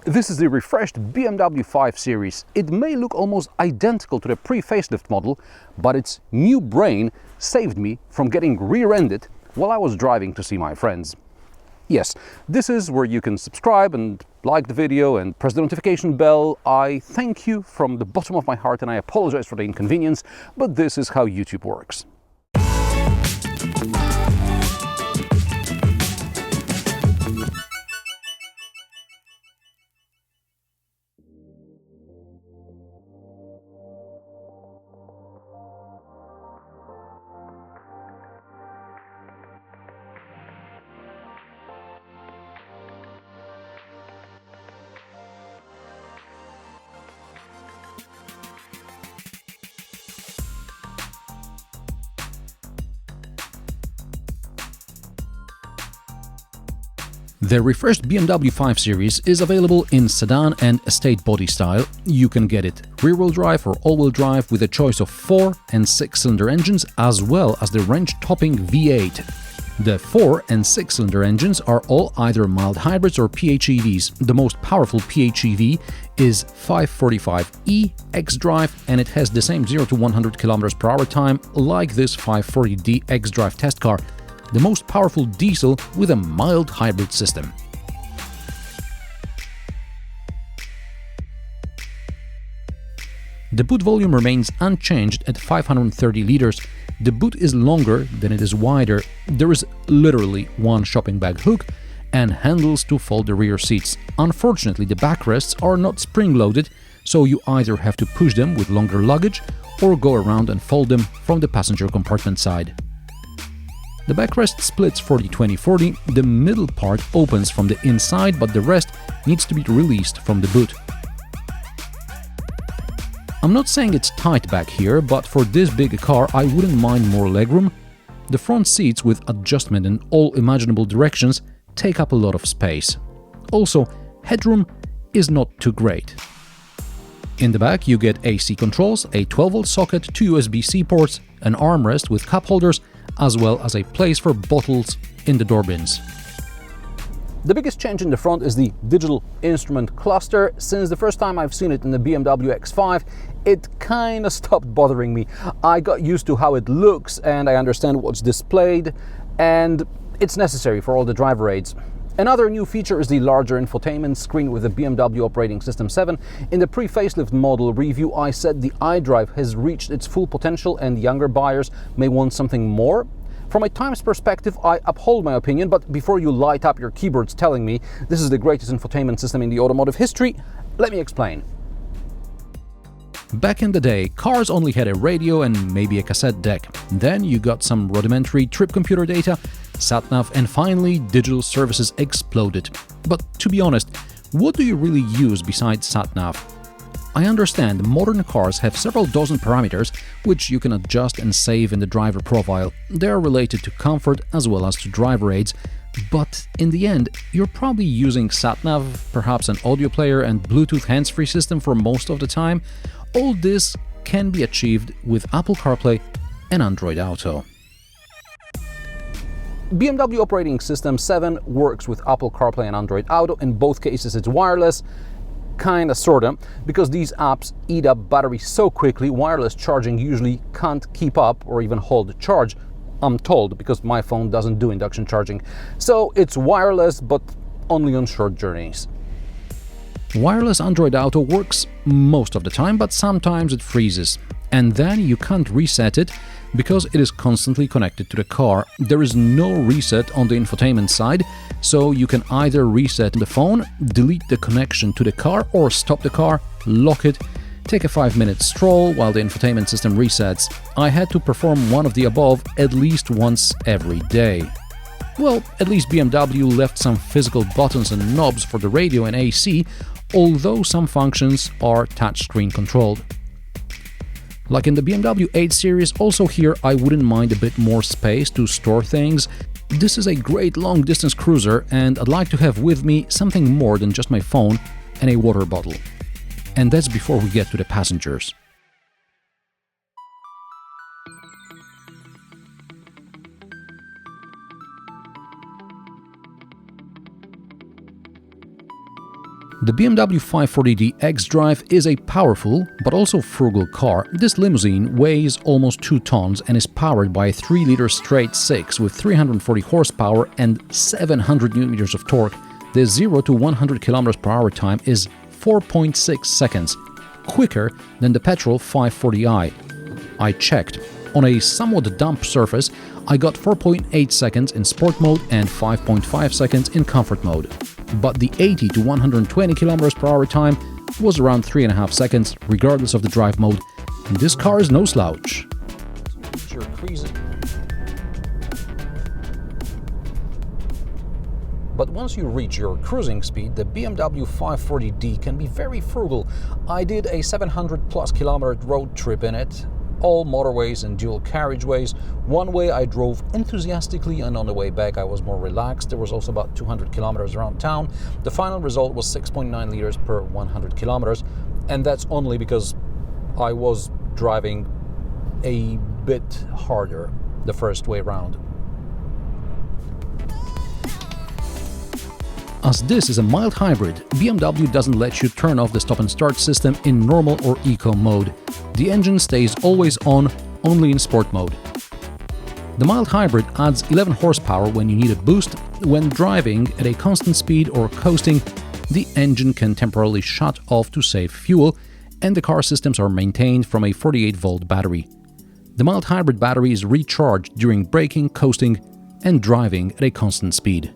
This is the refreshed BMW 5 Series. It may look almost identical to the pre-facelift model, but its new brain saved me from getting rear-ended while I was driving to see my friends. Yes, this is where you can subscribe and like the video and press the notification bell. I thank you from the bottom of my heart and I apologize for the inconvenience, but this is how YouTube works. The refreshed BMW 5 Series is available in sedan and estate body style. You can get it rear-wheel drive or all-wheel drive with a choice of 4 and 6-cylinder engines as well as the range-topping V8. The 4 and 6-cylinder engines are all either mild hybrids or PHEVs. The most powerful PHEV is 545e xDrive and it has the same 0 to 100 km/h time like this 540d xDrive test car. The most powerful diesel with a mild hybrid system. The boot volume remains unchanged at 530 liters. The boot is longer than it is wider. There is literally one shopping bag hook and handles to fold the rear seats. Unfortunately, the backrests are not spring-loaded, so you either have to push them with longer luggage or go around and fold them from the passenger compartment side. The backrest splits 40-20-40, the middle part opens from the inside, but the rest needs to be released from the boot. I'm not saying it's tight back here, but for this big a car I wouldn't mind more legroom. The front seats with adjustment in all imaginable directions take up a lot of space. Also, headroom is not too great. In the back you get AC controls, a 12-volt socket, 2 USB-C ports, an armrest with cup holders, as well as a place for bottles in the door bins. The biggest change in the front is the digital instrument cluster. Since the first time I've seen it in the BMW X5, it kinda stopped bothering me. I got used to how it looks and I understand what's displayed, and it's necessary for all the driver aids. Another new feature is the larger infotainment screen with the BMW operating system 7. In the pre-facelift model review I said the iDrive has reached its full potential and younger buyers may want something more. From a times perspective I uphold my opinion, but before you light up your keyboards telling me this is the greatest infotainment system in the automotive history, let me explain. Back in the day, cars only had a radio and maybe a cassette deck. Then you got some rudimentary trip computer data, sat-nav, and finally digital services exploded. But to be honest, what do you really use besides sat-nav? I understand modern cars have several dozen parameters which you can adjust and save in the driver profile. They are related to comfort as well as to driver aids. But in the end, you're probably using sat-nav, perhaps an audio player and Bluetooth hands-free system for most of the time. All this can be achieved with Apple CarPlay and Android Auto. BMW operating system 7 works with Apple CarPlay and Android Auto. In both cases it's wireless, kinda sorta, because these apps eat up battery so quickly, wireless charging usually can't keep up or even hold the charge. I'm told, because my phone doesn't do induction charging. So it's wireless, but only on short journeys. Wireless Android Auto works most of the time, but sometimes it freezes. And then you can't reset it because it is constantly connected to the car. There is no reset on the infotainment side, so you can either reset the phone, delete the connection to the car, or stop the car, lock it, take a 5-minute stroll while the infotainment system resets. I had to perform one of the above at least once every day. Well, at least BMW left some physical buttons and knobs for the radio and AC, although some functions are touchscreen controlled. Like in the BMW 8 Series, also here I wouldn't mind a bit more space to store things. This is a great long-distance cruiser and I'd like to have with me something more than just my phone and a water bottle. And that's before we get to the passengers. The BMW 540d xDrive is a powerful, but also frugal car. This limousine weighs almost 2 tons and is powered by a 3-liter straight 6 with 340 horsepower and 700 Nm of torque. The 0 to 100 km/h time is 4.6 seconds, quicker than the petrol 540i. I checked. On a somewhat damp surface, I got 4.8 seconds in sport mode and 5.5 seconds in comfort mode. But the 80 to 120 km/h time was around 3.5 seconds, regardless of the drive mode. And this car is no slouch. But once you reach your cruising speed, the BMW 540d can be very frugal. I did a 700+ kilometer road trip in it, all motorways and dual carriageways. One way I drove enthusiastically, and on the way back I was more relaxed. There was also about 200 kilometers around town. The final result was 6.9 liters per 100 kilometers, and that's only because I was driving a bit harder the first way round. As this is a mild hybrid, BMW doesn't let you turn off the stop and start system in normal or eco mode. The engine stays always on, only in sport mode. The mild hybrid adds 11 horsepower when you need a boost. When driving at a constant speed or coasting, the engine can temporarily shut off to save fuel, and the car systems are maintained from a 48-volt battery. The mild hybrid battery is recharged during braking, coasting, and driving at a constant speed.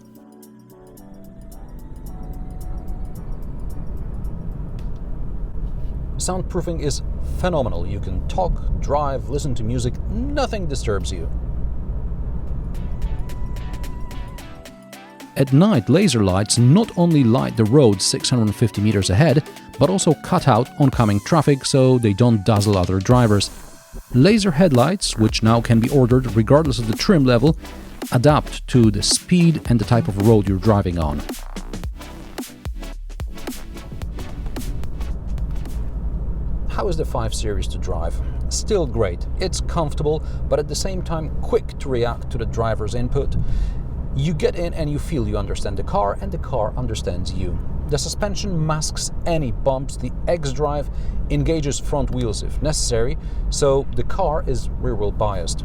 Soundproofing is phenomenal. You can talk, drive, listen to music, nothing disturbs you. At night, laser lights not only light the road 650 meters ahead, but also cut out oncoming traffic so they don't dazzle other drivers. Laser headlights, which now can be ordered regardless of the trim level, adapt to the speed and the type of road you're driving on. How is the 5 Series to drive? Still great. It's comfortable, but at the same time quick to react to the driver's input. You get in and you feel you understand the car, and the car understands you. The suspension masks any bumps. The xDrive engages front wheels if necessary, so the car is rear-wheel biased.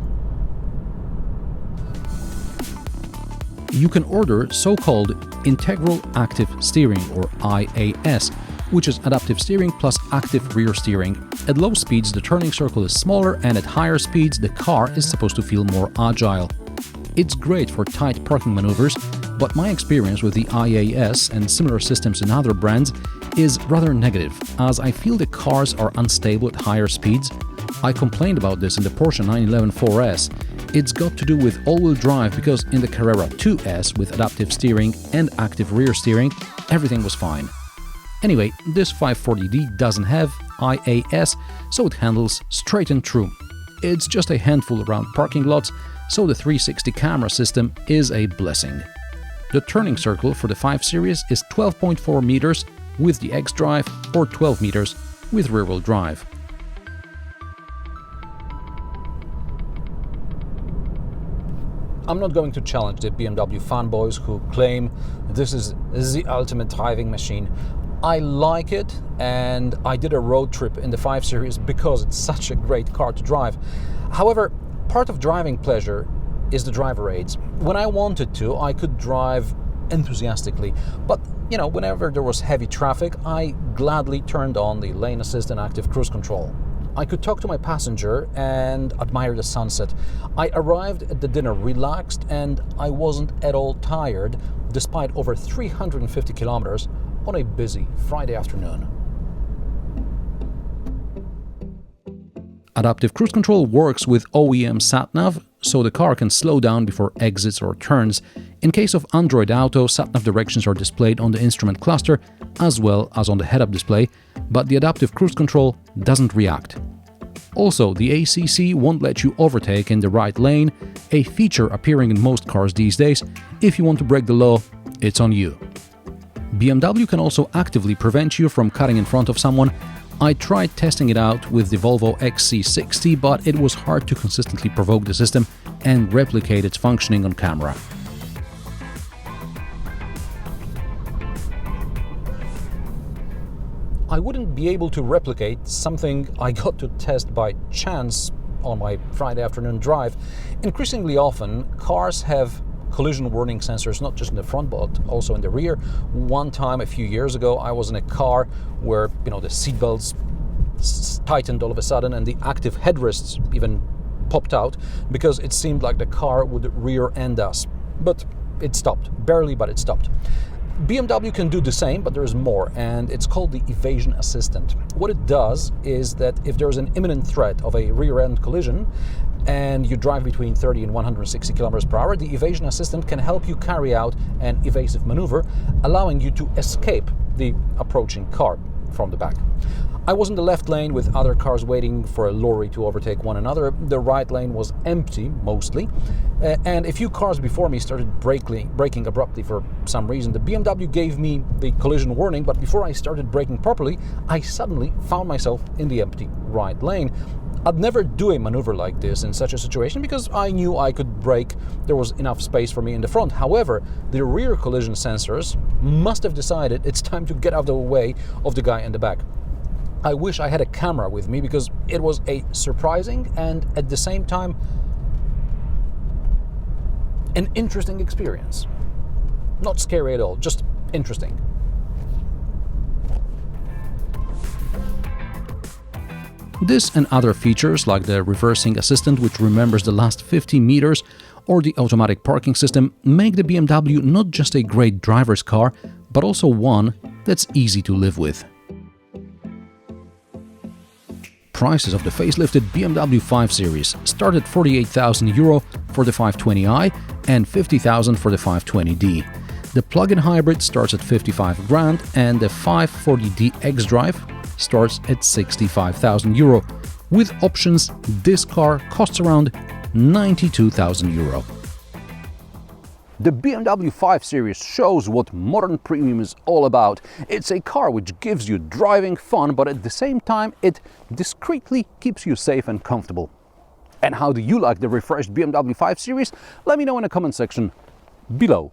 You can order so-called Integral Active Steering, or IAS, which is adaptive steering plus active rear steering. At low speeds, the turning circle is smaller, and at higher speeds, the car is supposed to feel more agile. It's great for tight parking maneuvers, but my experience with the IAS and similar systems in other brands is rather negative, as I feel the cars are unstable at higher speeds. I complained about this in the Porsche 911 4S. It's got to do with all-wheel drive, because in the Carrera 2S with adaptive steering and active rear steering, everything was fine. Anyway, this 540d doesn't have IAS, so it handles straight and true. It's just a handful around parking lots, so the 360 camera system is a blessing. The turning circle for the 5 Series is 12.4 meters with the xDrive, or 12 meters with rear-wheel drive. I'm not going to challenge the BMW fanboys who claim this is the ultimate driving machine. I like it, and I did a road trip in the 5 Series because it's such a great car to drive. However, part of driving pleasure is the driver aids. When I wanted to, I could drive enthusiastically, but whenever there was heavy traffic, I gladly turned on the lane assist and active cruise control. I could talk to my passenger and admire the sunset. I arrived at the dinner relaxed, and I wasn't at all tired, despite over 350 kilometers on a busy Friday afternoon. Adaptive cruise control works with OEM sat-nav, so the car can slow down before exits or turns. In case of Android Auto, sat-nav directions are displayed on the instrument cluster as well as on the head-up display, but the adaptive cruise control doesn't react. Also, the ACC won't let you overtake in the right lane, a feature appearing in most cars these days. If you want to break the law, it's on you. BMW can also actively prevent you from cutting in front of someone. I tried testing it out with the Volvo XC60, but it was hard to consistently provoke the system and replicate its functioning on camera. I wouldn't be able to replicate something I got to test by chance on my Friday afternoon drive. Increasingly often, cars have collision warning sensors, not just in the front but also in the rear. One time a few years ago, I was in a car where the seatbelts tightened all of a sudden and the active headrests even popped out because it seemed like the car would rear end us. But it stopped, barely, but it stopped. BMW can do the same, but there's more, and it's called the evasion assistant. What it does is that if there's an imminent threat of a rear-end collision and you drive between 30 and 160 kilometers per hour, the evasion assistant can help you carry out an evasive maneuver, allowing you to escape the approaching car from the back. I was in the left lane with other cars waiting for a lorry to overtake one another. The right lane was empty, mostly, and a few cars before me started braking abruptly for some reason. The BMW gave me the collision warning, but before I started braking properly, I suddenly found myself in the empty right lane. I'd never do a maneuver like this in such a situation because I knew I could brake. There was enough space for me in the front. However, the rear collision sensors must have decided it's time to get out of the way of the guy in the back. I wish I had a camera with me because it was a surprising and at the same time an interesting experience. Not scary at all, just interesting. This and other features like the reversing assistant, which remembers the last 50 meters, or the automatic parking system make the BMW not just a great driver's car, but also one that's easy to live with. Prices of the facelifted BMW 5 Series start at €48,000 for the 520i and €50,000 for the 520d. The plug-in hybrid starts at €55,000 and the 540d xDrive starts at €65,000. With options, this car costs around €92,000. The BMW 5 Series shows what modern premium is all about. It's a car which gives you driving fun, but at the same time it discreetly keeps you safe and comfortable. And how do you like the refreshed BMW 5 Series? Let me know in the comment section below.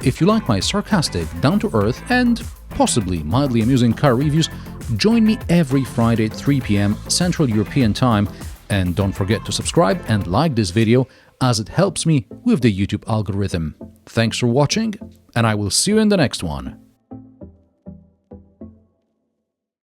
If you like my sarcastic, down-to-earth and possibly mildly amusing car reviews, join me every Friday at 3 p.m. Central European Time, and don't forget to subscribe and like this video as it helps me with the YouTube algorithm. Thanks for watching, and I will see you in the next one.